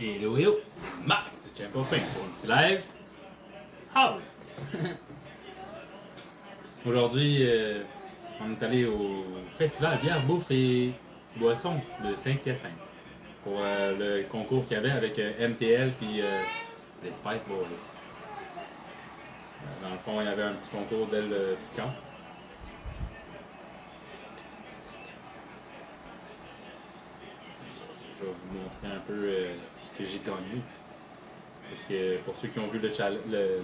Hello, hello, c'est Max de Champ Pink pour un petit live. Ah oui! Aujourd'hui, on est allé au festival Bière, Bouffe et Boissons de Saint-Hyacinthe pour le concours qu'il y avait avec MTL puis les Spice Boys. Dans le fond, il y avait un petit concours d'ailes piquantes. Je vais vous montrer un peu ce que j'ai gagné. Parce que pour ceux qui ont vu le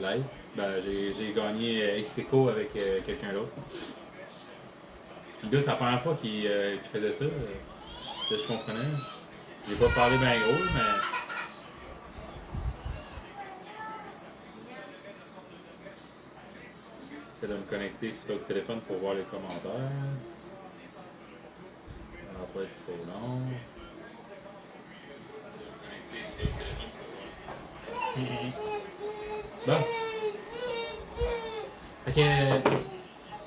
live, ben, j'ai gagné ex-aequo avec quelqu'un d'autre. Le gars, c'est la première fois qu'il faisait ça, que je comprenais. J'ai pas parlé bien gros, mais. J'essaie de me connecter sur le téléphone pour voir les commentaires. Ça va pas être trop long. Bon. Fait que,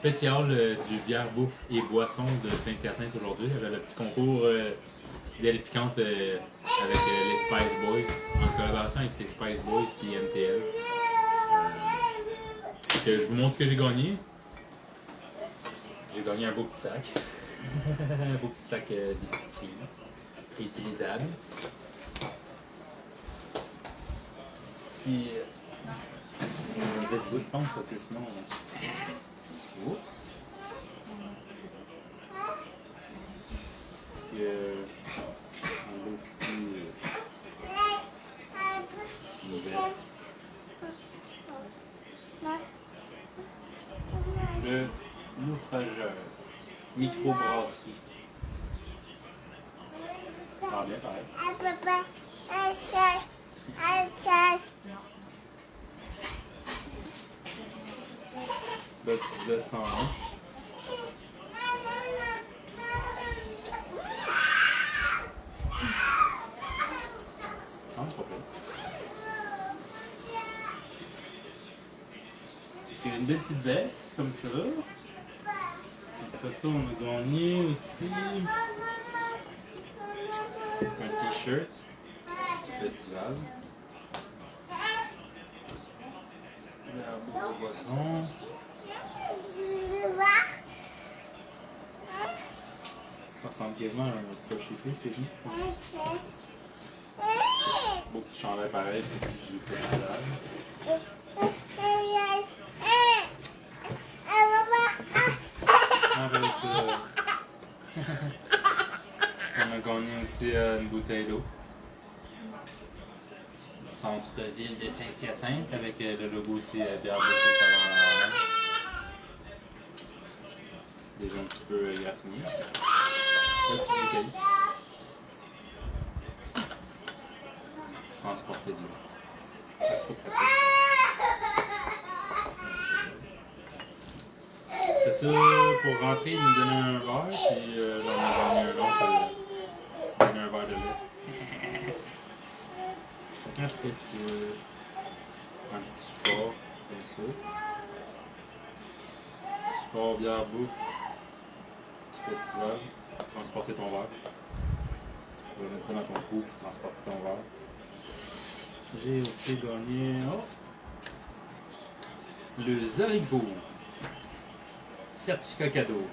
petit hall du bière, bouffe et boisson de Saint-Hyacinthe aujourd'hui. Il y avait le petit concours d'ailes piquantes avec les Spice Boys, en collaboration avec les Spice Boys et MTL. Fait que je vous montre ce que j'ai gagné. J'ai gagné un beau petit sac. Un beau petit sac d'épicerie réutilisable. Si. Je vais vous prendre parce que sinon. Oups. Puis, un beau petit. Une veste. Le naufrageur. Microbrasserie. Ça va bien pareil. Le petit 201. Ah, pas pire. Il y a une belle petite veste comme ça. Après ça, on a gagné aussi un t-shirt du festival. La bouffe de boisson. Ça ressemble quasiment à un cocher-fils, c'est dit. Beau petit chandail pareil du festival. Avec ça, on a gagné aussi une bouteille d'eau. Centre-ville de Saint-Hyacinthe avec le logo aussi Bière Bouffe et Savon à l'avant. Déjà un petit peu graffiné. Le petit bouteille. Transporter de l'eau. C'est pas pratique. C'est ça, pour rentrer, ils nous donnaient un verre, puis j'en ai gagné un autre, ils donnaient un verre de lait. Après ça, un petit support, comme ça. Support bière bouffe du festival, transporter ton verre. Tu peux mettre ça dans ton cou pour transporter ton verre. J'ai aussi gagné le Zarigo. Certificat cadeau.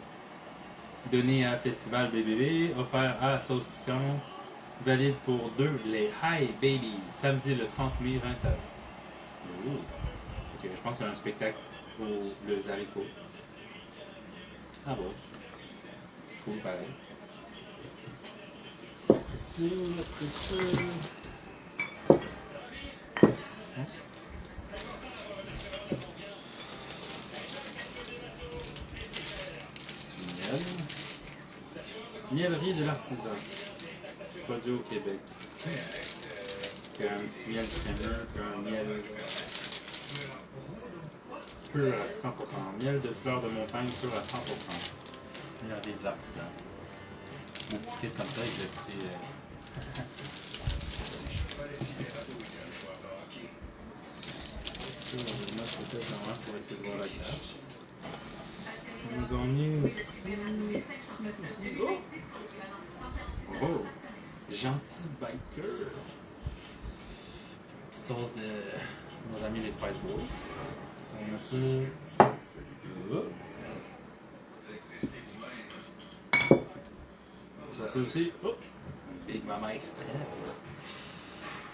Donné à Festival BBB, offert à sauce piquante, valide pour 2 les Hi Baby, samedi le 30 mai 20h. Ok, je pense qu'il y a un spectacle pour le Zarico. Ah bon. Cool pareil. Après ça. Mielerie de l'artisan. Produit au Québec. Un petit miel crémeux, un miel pur à 100%. Miel de fleurs de montagne pur à 100%. Mielerie de l'artisan. Mon petit kit comme ça avec le petit. Ça, on va mettre peut-être en main pour essayer de voir la carte. On a gagné aussi. Oh! Gentil biker. petite sauce de nos amis les Spice Boys. On a ça. Ça aussi. Oh. Big Mama extrait.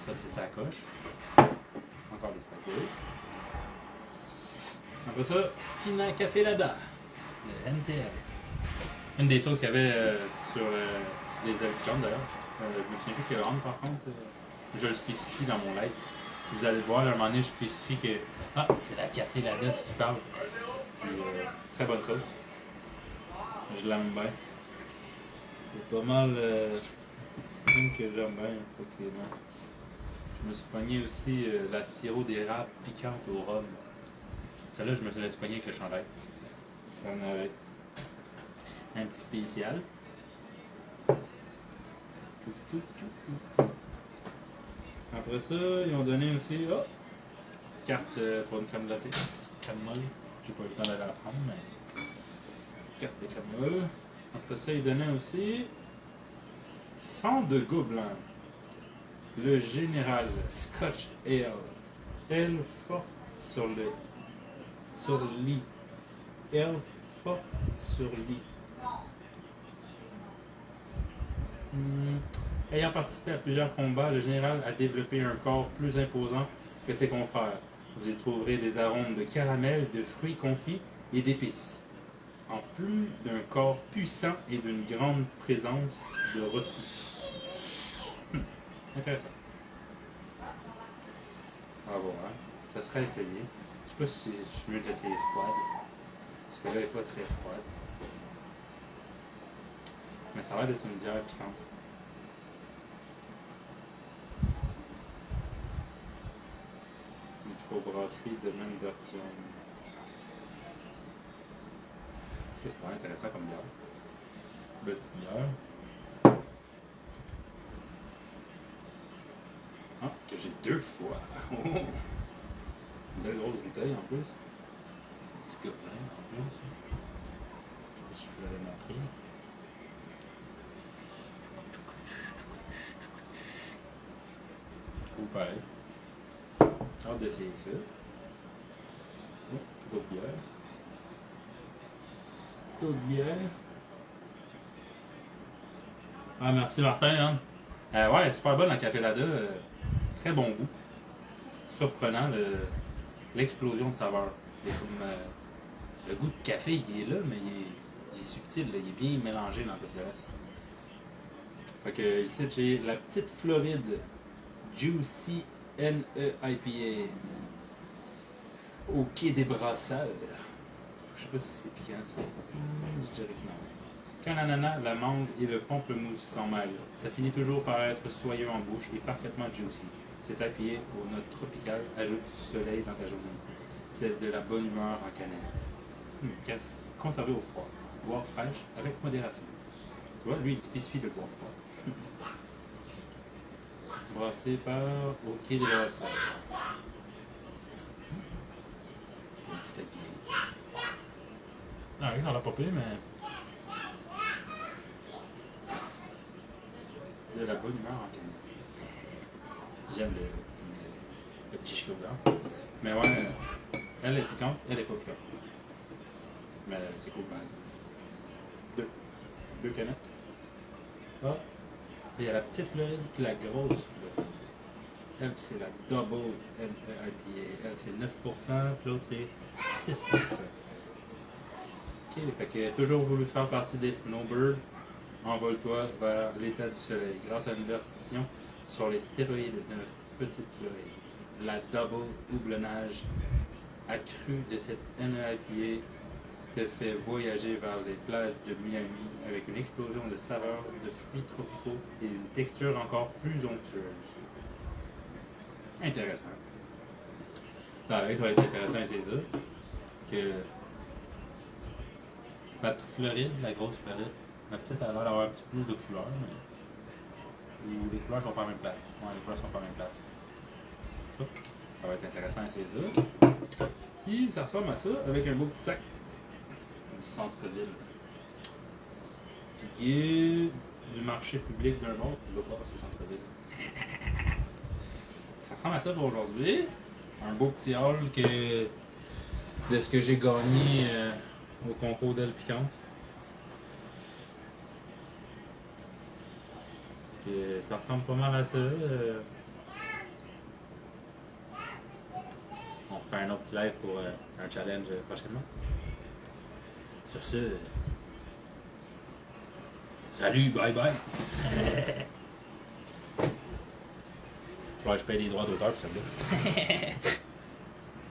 Ça c'est sa coche. Encore des Spice Boys. Après ça, Pina Café Lada de NTL. Une des sauces qu'il y avait sur les Albicones d'ailleurs. Je me souviens plus quelle rendre par contre. Je le spécifie dans mon live. Si vous allez le voir, à un moment donné, je spécifie que c'est la Café Lada qui parle. Puis, très bonne sauce. Je l'aime bien. C'est pas mal une que j'aime bien, effectivement. Je me suis pogné aussi la sirop d'érable piquante au rhum. Celle-là, je me suis laissé pogner avec le chandail. J'en avais un petit spécial. Après ça, ils ont donné aussi une petite carte pour une crème glacée. Une petite crème molle. J'ai pas eu le temps d'aller la prendre, mais petite carte de crème molle. Après ça, ils donnaient aussi 100 de Gobelin. Le général Scotch Ale. Elle fort sur lit. Elle fort sur lit. Ayant participé à plusieurs combats, le général a développé un corps plus imposant que ses confrères. Vous y trouverez des arômes de caramel, de fruits confits et d'épices, en plus d'un corps puissant et d'une grande présence de rôti. Intéressant. À voir. Ça serait essayé. Je sais pas si je suis mieux de l'essayer froide. Parce que là, elle n'est pas très froide. Mais ça a l'air d'être une bière piquante. Microbrasserie de Mendocine. C'est pas intéressant comme bière. Petite bière. Ah, que j'ai 2 fois. Oh. Une belle grosse bouteille en plus. Un petit gobelin en plus. Je sais pas si je peux la montrer. Ou pareil. Hâte d'essayer ça. Oh, d'autres bières. D'autres bières. Ah, merci Martin. Hein. Ouais, super bonne la Café Lada. Très bon goût. Surprenant l'explosion de saveur. Comme, le goût de café, il est là, mais il est subtil. Là, il est bien mélangé dans tout le reste. Fait que ici, j'ai la petite Floride Juicy NE-IPA au quai des brasseurs. Je sais pas si c'est piquant ça. Je dirais que non. Quand l'ananas, la mangue et le pamplemousse s'en mêlent, ça finit toujours par être soyeux en bouche et parfaitement juicy. Cet IPA aux notes tropicales ajoute du soleil dans ta journée. C'est de la bonne humeur en cannelle. Conservé au froid. Boire fraîche avec modération. Tu vois, lui, il spécifie de boire froid. Brassé par au quai des brasseurs. Un petit IPA. Ah oui, ça l'a pas payé, mais. De la bonne humeur en cannelle. J'aime le petit cheveu blanc. Mais ouais, elle est piquante, elle est pas piquante. Mais c'est cool, pareil. Deux canettes. Ah, il y a la petite Floride puis la grosse Floride. Elle, c'est la Double IPA. Elle, c'est 9%, puis l'autre, c'est 6%. Ok, fait que toujours voulu faire partie des Snowbirds. Envole-toi vers l'état du soleil grâce à une version sur les stéroïdes de notre petite Floride. La double houblonnage accru de cette NEIPA te fait voyager vers les plages de Miami avec une explosion de saveurs, de fruits tropicaux et une texture encore plus onctueuse. Intéressant. Ça va être intéressant à essayer ça. Que la petite Floride, la grosse Floride, la petite a l'air d'avoir un petit peu plus de couleurs, mais les couleurs sont pas à la même place. Ouais, les couleurs sont pas à la même place. Ça va être intéressant à essayer ça. Puis ça ressemble à ça avec un beau petit sac du centre-ville. Qui est du marché public d'un bord, qui va passer au centre-ville. ça ressemble à ça pour aujourd'hui. Un beau petit haul de ce que j'ai gagné au concours d'ailes piquantes. Ça ressemble pas mal à ça. On refait un autre petit live pour un challenge prochainement. Sur ce, salut, bye bye. Faudrait que je paye les droits d'auteur pour ça.